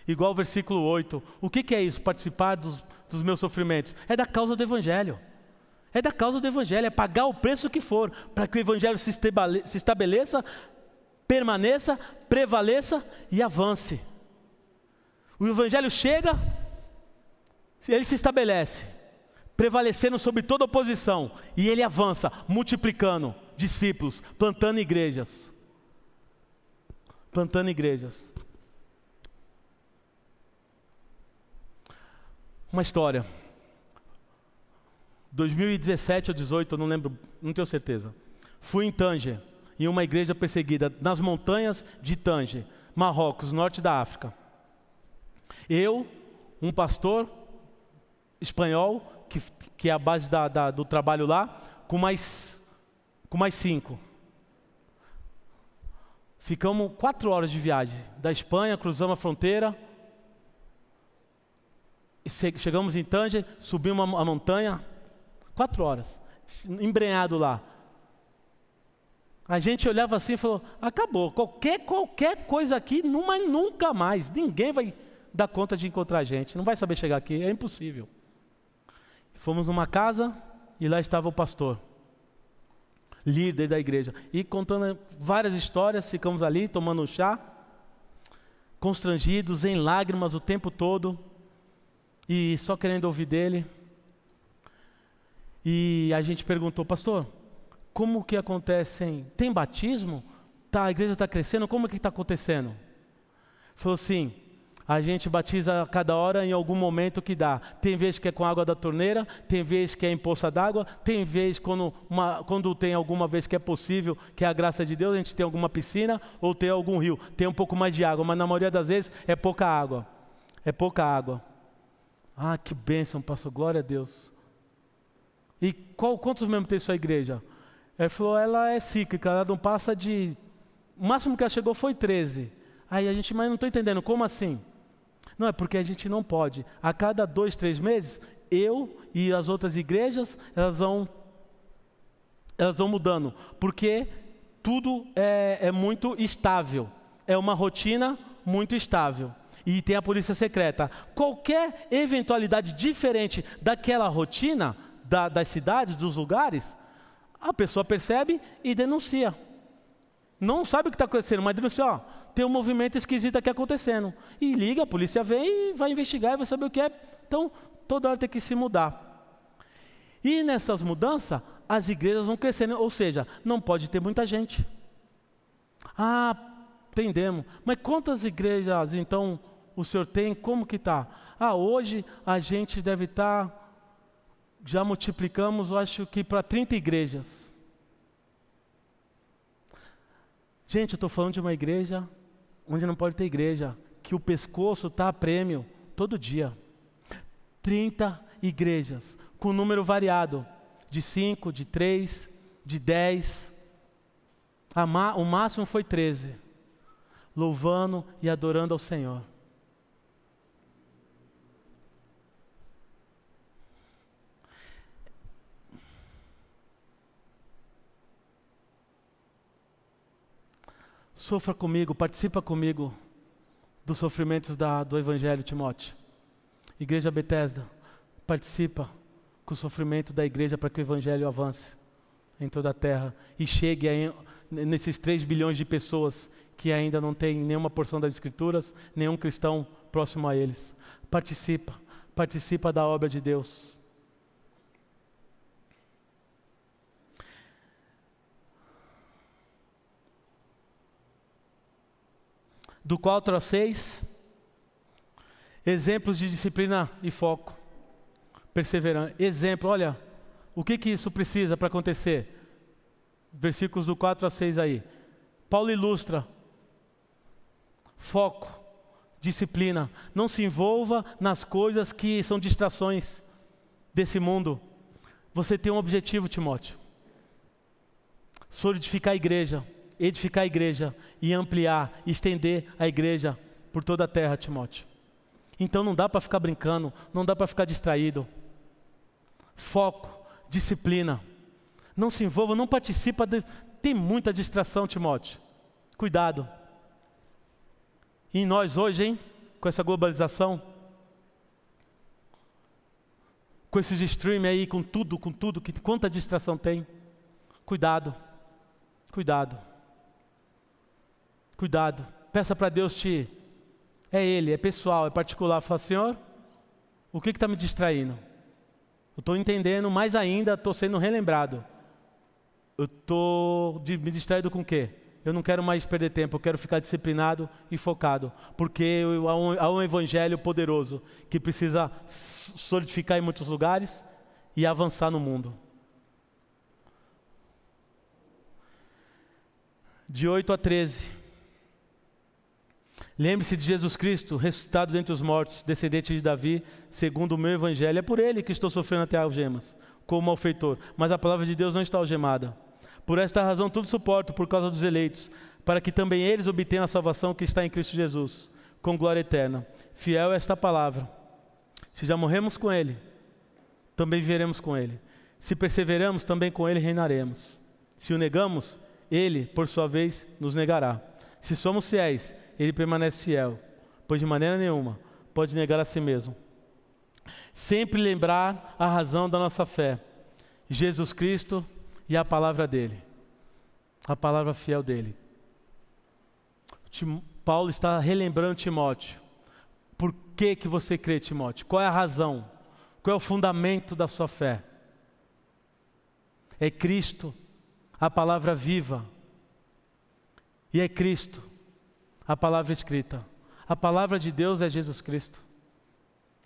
Igual o versículo 8. O que é isso? Participar dos meus sofrimentos? É da causa do Evangelho. É da causa do Evangelho, é pagar o preço que for, para que o Evangelho se estabeleça, permaneça, prevaleça e avance. O Evangelho chega, ele se estabelece, prevalecendo sobre toda oposição, e ele avança, multiplicando discípulos, plantando igrejas. Plantando igrejas. Uma história. 2017 ou 2018, eu não lembro, não tenho certeza. Fui em Tanger, em uma igreja perseguida, nas montanhas de Tanger, Marrocos, norte da África. Eu, um pastor espanhol, que é a base do trabalho lá, com mais 5. Ficamos 4 horas de viagem, da Espanha, cruzamos a fronteira, chegamos em Tanger, subimos a montanha, 4 horas, embrenhado lá. A gente olhava assim e falou, acabou, qualquer coisa aqui, mas nunca mais, ninguém vai dar conta de encontrar a gente, não vai saber chegar aqui, é impossível. Fomos numa casa e lá estava o pastor, líder da igreja, e contando várias histórias, ficamos ali tomando um chá, constrangidos, em lágrimas o tempo todo, e só querendo ouvir dele. E a gente perguntou, pastor, como que acontecem, tem batismo? A igreja está crescendo, como que está acontecendo? Ele falou assim, a gente batiza a cada hora em algum momento que dá. Tem vez que é com água da torneira, tem vez que é em poça d'água, tem vez quando tem alguma vez que é possível, que é a graça de Deus, a gente tem alguma piscina ou tem algum rio. Tem um pouco mais de água, mas na maioria das vezes é pouca água. É pouca água. Ah, que bênção, pastor, glória a Deus. E quantos membros tem sua igreja? Ele falou, ela é cíclica, ela não passa de... O máximo que ela chegou foi 13. Aí a gente, mas não estou entendendo, como assim? Não, é porque a gente não pode. A cada 2, 3 meses, eu e as outras igrejas, elas vão mudando. Porque tudo é muito estável. É uma rotina muito estável. E tem a polícia secreta. Qualquer eventualidade diferente daquela rotina, das cidades, dos lugares, a pessoa percebe e denuncia. não sabe o que está acontecendo, mas diz assim, ó, tem um movimento esquisito aqui acontecendo. E liga, a polícia vem e vai investigar e vai saber o que é. Então, toda hora tem que se mudar. E nessas mudanças, as igrejas vão crescendo, ou seja, não pode ter muita gente. Ah, entendemos. Mas quantas igrejas, então, o senhor tem? Como que está? Ah, hoje a gente deve estar, já multiplicamos, eu acho que para 30 igrejas. Gente, eu estou falando de uma igreja onde não pode ter igreja, que o pescoço está a prêmio todo dia. 30 igrejas, com número variado, de 5, de 3, de 10. O máximo foi 13, louvando e adorando ao Senhor. Sofra comigo, participa comigo dos sofrimentos do Evangelho, Timóteo. Igreja Bethesda, participa com o sofrimento da igreja para que o Evangelho avance em toda a terra e chegue nesses 3 bilhões de pessoas que ainda não tem nenhuma porção das Escrituras, nenhum cristão próximo a eles. Participa da obra de Deus. Do 4 ao 6, exemplos de disciplina e foco, perseverança. Exemplo, olha, o que isso precisa para acontecer? Versículos do 4 a 6 aí. Paulo ilustra foco, disciplina. Não se envolva nas coisas que são distrações desse mundo. Você tem um objetivo, Timóteo: solidificar a igreja, edificar a igreja e ampliar, estender a igreja por toda a terra, Timóteo. Então não dá para ficar brincando, não dá para ficar distraído. Foco, disciplina. Não se envolva, não participa. Tem muita distração, Timóteo. Cuidado. E nós hoje, hein, com essa globalização, com esses streaming aí, com tudo, quanta distração tem. Cuidado. Cuidado. Cuidado, peça para Deus é Ele, é pessoal, é particular. Fala, Senhor, o que está me distraindo? Eu estou entendendo, mais ainda, estou sendo relembrado. Eu estou me distraído com o quê? Eu não quero mais perder tempo, eu quero ficar disciplinado e focado, porque há um evangelho poderoso que precisa solidificar em muitos lugares e avançar no mundo. De 8 a 13. Lembre-se de Jesus Cristo, ressuscitado dentre os mortos, descendente de Davi, segundo o meu evangelho. É por ele que estou sofrendo até algemas, como malfeitor. Mas a palavra de Deus não está algemada. Por esta razão tudo suporto por causa dos eleitos, para que também eles obtenham a salvação que está em Cristo Jesus, com glória eterna. Fiel é esta palavra. Se já morremos com ele, também viveremos com ele. Se perseveramos, também com ele reinaremos. Se o negamos, ele, por sua vez, nos negará. Se somos fiéis, ele permanece fiel, pois de maneira nenhuma pode negar a si mesmo. Sempre lembrar a razão da nossa fé: Jesus Cristo e a palavra dele, a palavra fiel dele. Paulo está relembrando Timóteo. Por que você crê, Timóteo? Qual é a razão? Qual é o fundamento da sua fé? É Cristo, a palavra viva, e é Cristo, a palavra escrita. A palavra de Deus é Jesus Cristo.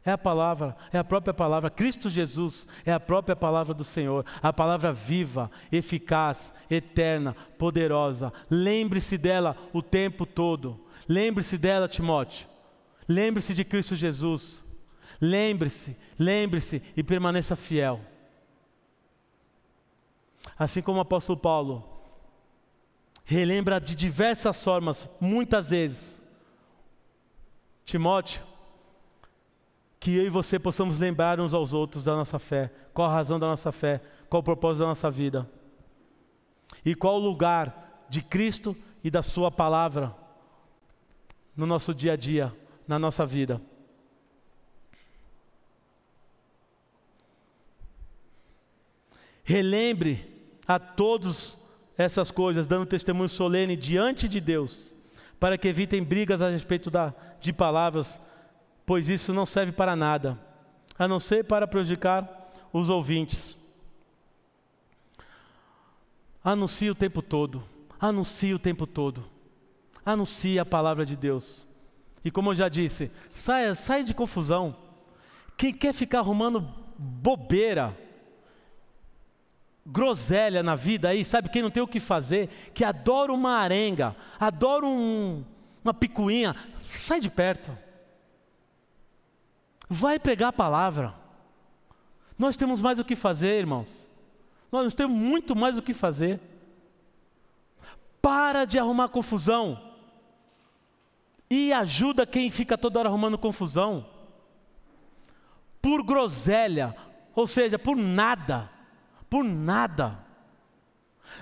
É a palavra, é a própria palavra. Cristo Jesus é a própria palavra do Senhor. A palavra viva, eficaz, eterna, poderosa. Lembre-se dela o tempo todo. Lembre-se dela, Timóteo. Lembre-se de Cristo Jesus. Lembre-se e permaneça fiel. Assim como o apóstolo Paulo relembra de diversas formas, muitas vezes. Timóteo, que eu e você possamos lembrar uns aos outros da nossa fé. Qual a razão da nossa fé? Qual o propósito da nossa vida? E qual o lugar de Cristo e da sua palavra no nosso dia a dia, na nossa vida? Relembre a todos essas coisas, dando testemunho solene diante de Deus, para que evitem brigas a respeito de palavras, pois isso não serve para nada, a não ser para prejudicar os ouvintes. Anuncie o tempo todo, anuncie o tempo todo, anuncie a palavra de Deus. E como eu já disse, saia de confusão. Quem quer ficar arrumando bobeira, groselha na vida aí, sabe, quem não tem o que fazer, que adora uma arenga, adora uma picuinha, sai de perto. Vai pregar a palavra. Nós temos mais o que fazer, irmãos. Nós temos muito mais o que fazer. Para de arrumar confusão. E ajuda quem fica toda hora arrumando confusão. Por groselha, ou seja, por nada. Por nada.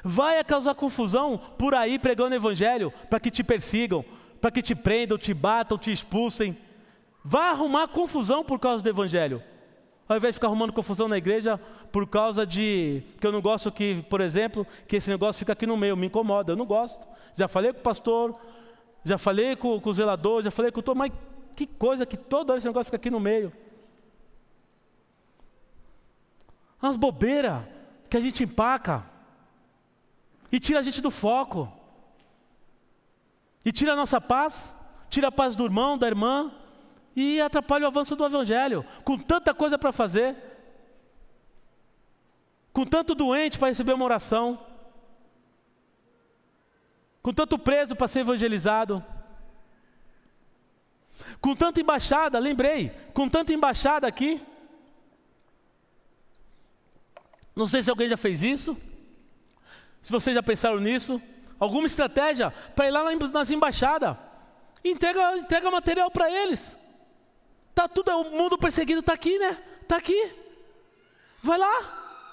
Vai causar confusão por aí pregando o evangelho, para que te persigam, para que te prendam, te batam, te expulsem. Vai arrumar confusão por causa do evangelho. Ao invés de ficar arrumando confusão na igreja por causa de... que eu não gosto que, por exemplo, que esse negócio fica aqui no meio, me incomoda, eu não gosto. Já falei com o pastor, já falei com o zelador, já falei com todo, mas que coisa que toda hora esse negócio fica aqui no meio. Umas bobeiras que a gente empaca e tira a gente do foco. E tira a nossa paz, tira a paz do irmão, da irmã, e atrapalha o avanço do evangelho, com tanta coisa para fazer, com tanto doente para receber uma oração, com tanto preso para ser evangelizado, com tanta embaixada, lembrei, com tanta embaixada aqui. Não sei se alguém já fez isso, se vocês já pensaram nisso, alguma estratégia para ir lá nas embaixadas, entrega material para eles. Tá tudo, o mundo perseguido está aqui, né? Está aqui. Vai lá,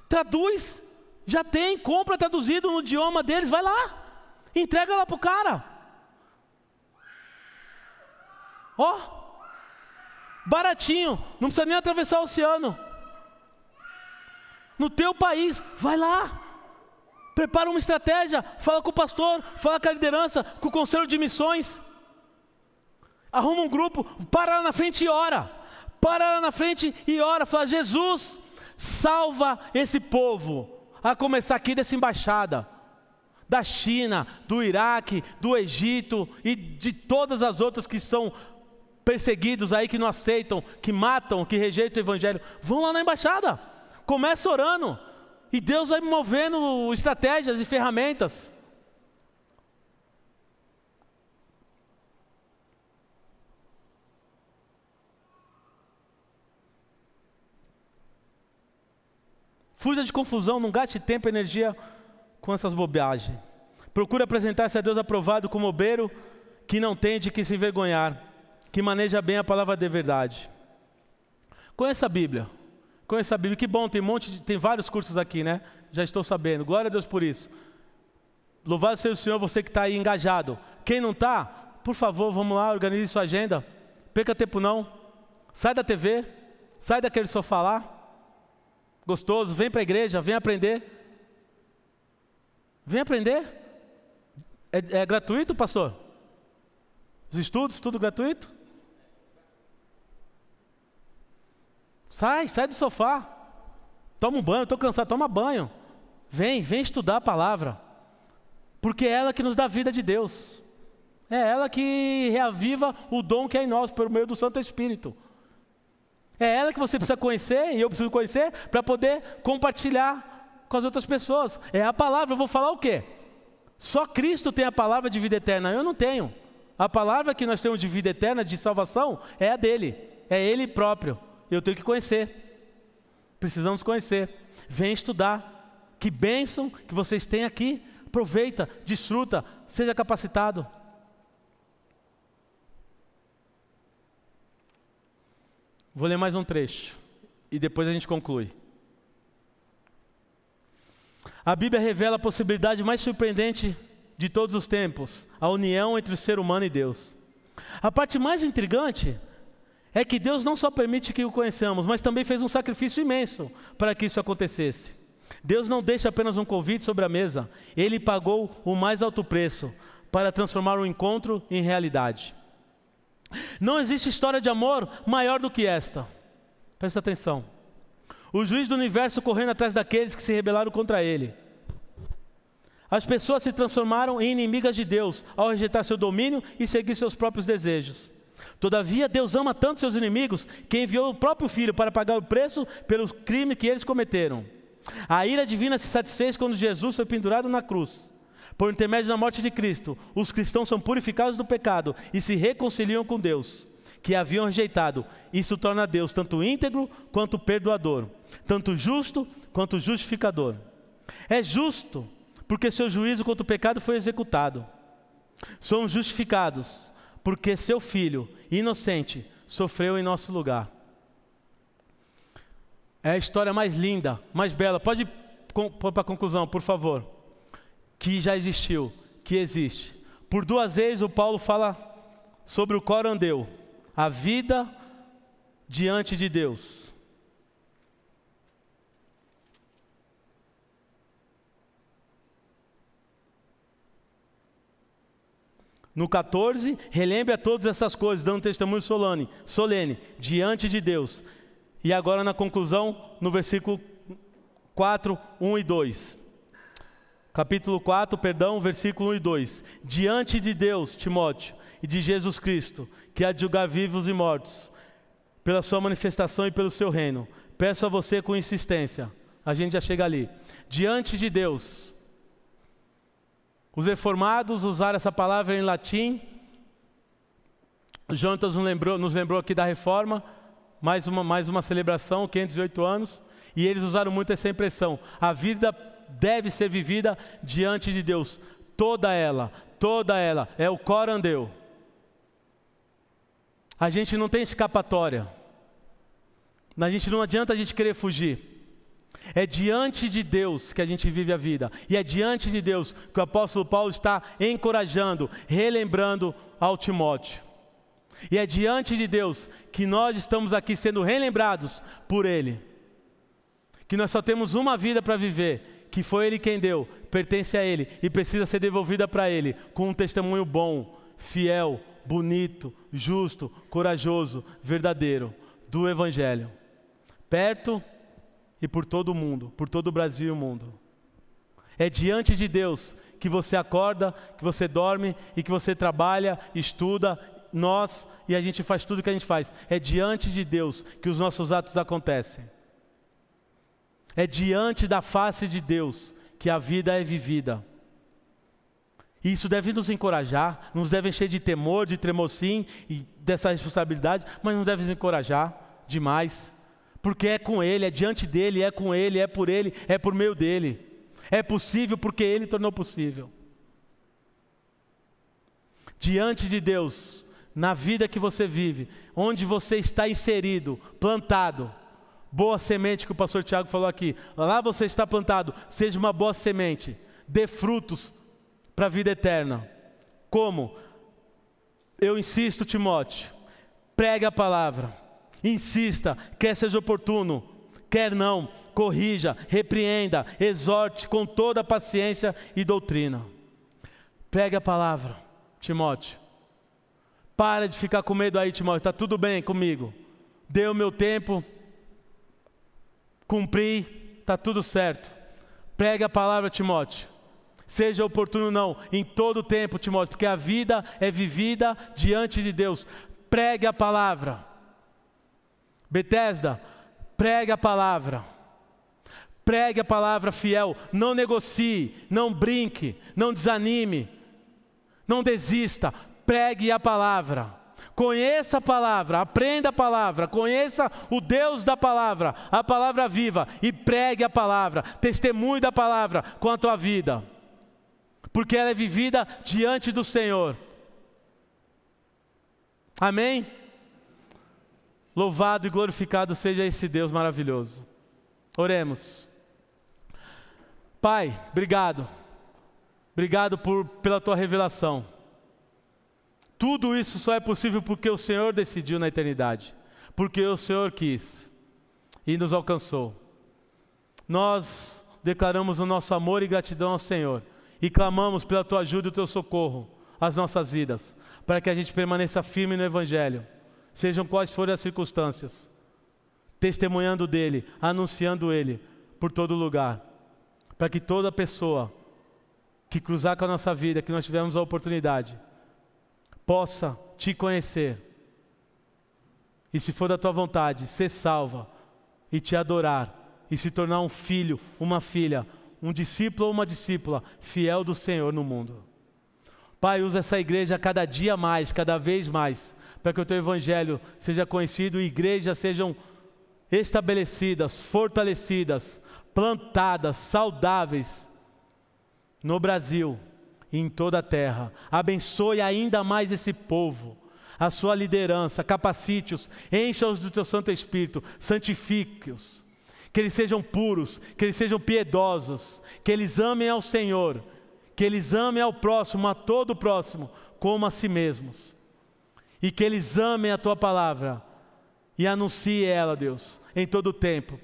traduz, já tem, compra traduzido no idioma deles, vai lá, entrega lá para o cara. Ó, baratinho, não precisa nem atravessar o oceano. No teu país, vai lá, prepara uma estratégia, fala com o pastor, fala com a liderança, com o conselho de missões. Arruma um grupo, para lá na frente e ora. Para lá na frente e ora. Fala, Jesus, salva esse povo. A começar aqui dessa embaixada. Da China, do Iraque, do Egito e de todas as outras que são perseguidos aí, que não aceitam, que matam, que rejeitam o evangelho. Vão lá na embaixada. Começa orando. E Deus vai movendo estratégias e ferramentas. Fuja de confusão, não gaste tempo e energia com essas bobagens. Procure apresentar-se a Deus aprovado como obreiro que não tem de que se envergonhar, que maneja bem a palavra de verdade. Conheça a Bíblia. Conheça a Bíblia. Que bom, tem vários cursos aqui, né? Já estou sabendo. Glória a Deus por isso. Louvado seja o Senhor, você que está aí engajado. Quem não está, por favor, vamos lá, organize sua agenda. Perca tempo não. Sai da TV, sai daquele sofá lá. Gostoso, vem para a igreja, vem aprender. Vem aprender. É gratuito, pastor? Os estudos, tudo gratuito? Sai do sofá. Toma um banho, estou cansado, toma banho. Vem estudar a palavra. Porque é ela que nos dá a vida de Deus. É ela que reaviva o dom que é em nós, por meio do Santo Espírito. É ela que você precisa conhecer, e eu preciso conhecer, para poder compartilhar com as outras pessoas. É a palavra, eu vou falar o quê? Só Cristo tem a palavra de vida eterna, eu não tenho. A palavra que nós temos de vida eterna, de salvação, é a dele. É ele próprio. Eu tenho que conhecer. Precisamos conhecer. Vem estudar. Que bênção que vocês têm aqui. Aproveita, desfruta, seja capacitado. Vou ler mais um trecho e depois a gente conclui. A Bíblia revela a possibilidade mais surpreendente de todos os tempos, a união entre o ser humano e Deus. A parte mais intrigante é que Deus não só permite que o conheçamos, mas também fez um sacrifício imenso para que isso acontecesse. Deus não deixa apenas um convite sobre a mesa, Ele pagou o mais alto preço para transformar o encontro em realidade. Não existe história de amor maior do que esta. Presta atenção. O juiz do universo correndo atrás daqueles que se rebelaram contra Ele. As pessoas se transformaram em inimigas de Deus ao rejeitar seu domínio e seguir seus próprios desejos. Todavia, Deus ama tanto seus inimigos que enviou o próprio Filho para pagar o preço pelo crime que eles cometeram. A ira divina se satisfez quando Jesus foi pendurado na cruz. Por intermédio da morte de Cristo, os cristãos são purificados do pecado e se reconciliam com Deus, que haviam rejeitado. Isso torna Deus tanto íntegro quanto perdoador, tanto justo quanto justificador. É justo porque seu juízo contra o pecado foi executado. Somos justificados porque seu Filho, inocente, sofreu em nosso lugar. É a história mais linda, mais bela. Pode pôr para a conclusão, por favor. Que já existiu, que existe. Por 2 vezes o Paulo fala sobre o corandeu, a vida diante de Deus. No 14, relembre a todas essas coisas, dando testemunho solene, diante de Deus. E agora na conclusão, no versículo 4, 1 e 2. Capítulo 4, versículo 1 e 2. Diante de Deus, Timóteo, e de Jesus Cristo, que há de julgar vivos e mortos, pela sua manifestação e pelo seu reino, peço a você com insistência, a gente já chega ali. Diante de Deus. Os reformados usaram essa palavra em latim. Jonatas nos lembrou aqui da reforma, mais uma celebração, 508 anos, e eles usaram muito essa impressão. A vida deve ser vivida diante de Deus, toda ela é o corandeu. A gente não tem escapatória, não adianta a gente querer fugir. É diante de Deus que a gente vive a vida, e é diante de Deus que o apóstolo Paulo está encorajando, relembrando ao Timóteo. E é diante de Deus que nós estamos aqui sendo relembrados por Ele, que nós só temos uma vida para viver, que foi Ele quem deu, pertence a Ele e precisa ser devolvida para Ele com um testemunho bom, fiel, bonito, justo, corajoso, verdadeiro do Evangelho, perto e por todo o mundo, por todo o Brasil e o mundo. É diante de Deus que você acorda, que você dorme e que você trabalha, estuda, e a gente faz tudo o que a gente faz. É diante de Deus que os nossos atos acontecem. É diante da face de Deus que a vida é vivida. E isso deve nos encorajar, nos deve encher de temor, de tremor sim, e dessa responsabilidade, mas nos deve nos encorajar demais. Porque é com Ele, é diante dEle, é com Ele, é por Ele, é por meio dEle. É possível porque Ele tornou possível. Diante de Deus, na vida que você vive, onde você está inserido, plantado, boa semente que o pastor Tiago falou aqui, lá você está plantado, seja uma boa semente, dê frutos para a vida eterna. Como? Eu insisto, Timóteo, pregue a palavra. Insista, quer seja oportuno, quer não, corrija, repreenda, exorte com toda paciência e doutrina. Pregue a palavra, Timóteo. Para de ficar com medo aí, Timóteo, está tudo bem comigo. Dei o meu tempo, cumpri, está tudo certo. Pregue a palavra, Timóteo. Seja oportuno não, em todo o tempo, Timóteo, porque a vida é vivida diante de Deus. Pregue a palavra. Betesda, pregue a palavra. Pregue a palavra fiel. Não negocie, não brinque, não desanime, não desista. Pregue a palavra. Conheça a palavra, aprenda a palavra, conheça o Deus da palavra, a palavra viva, e pregue a palavra, testemunhe da palavra com a tua vida, porque ela é vivida diante do Senhor. Amém? Louvado e glorificado seja esse Deus maravilhoso. Oremos. Pai, obrigado. Obrigado pela tua revelação. Tudo isso só é possível porque o Senhor decidiu na eternidade. Porque o Senhor quis e nos alcançou. Nós declaramos o nosso amor e gratidão ao Senhor e clamamos pela Tua ajuda e o Teu socorro às nossas vidas, para que a gente permaneça firme no Evangelho, sejam quais forem as circunstâncias, testemunhando dEle, anunciando Ele por todo lugar, para que toda pessoa que cruzar com a nossa vida, que nós tivermos a oportunidade, possa Te conhecer e, se for da Tua vontade, ser salva e Te adorar e se tornar um filho, uma filha, um discípulo ou uma discípula fiel do Senhor no mundo. Pai, usa essa igreja cada dia mais, cada vez mais, para que o Teu Evangelho seja conhecido e igrejas sejam estabelecidas, fortalecidas, plantadas, saudáveis no Brasil e em toda a terra. Abençoe ainda mais esse povo, a sua liderança, capacite-os, encha-os do Teu Santo Espírito, santifique-os, que eles sejam puros, que eles sejam piedosos, que eles amem ao Senhor, que eles amem ao próximo, a todo o próximo, como a si mesmos, e que eles amem a Tua palavra e anunciem ela, Deus, em todo o tempo.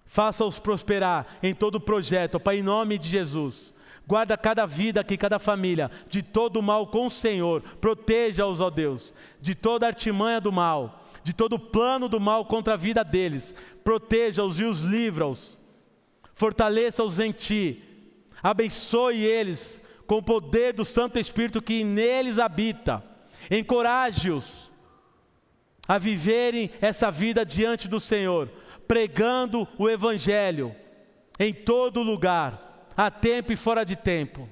Faça-os prosperar em todo o projeto, Pai, em nome de Jesus. Guarda cada vida aqui, cada família, de todo o mal com o Senhor. Proteja-os, ó Deus, de toda artimanha do mal, de todo plano do mal contra a vida deles. Proteja-os e os livra-os. Fortaleça-os em Ti. Abençoe eles com o poder do Santo Espírito que neles habita. Encoraje-os a viverem essa vida diante do Senhor, pregando o Evangelho em todo lugar, a tempo e fora de tempo,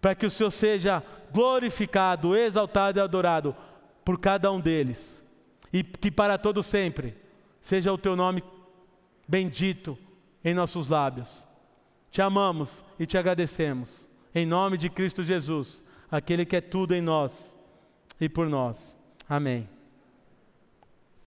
para que o Senhor seja glorificado, exaltado e adorado por cada um deles, e que para todo sempre seja o Teu nome bendito em nossos lábios. Te amamos e Te agradecemos, em nome de Cristo Jesus, aquele que é tudo em nós e por nós. Amém.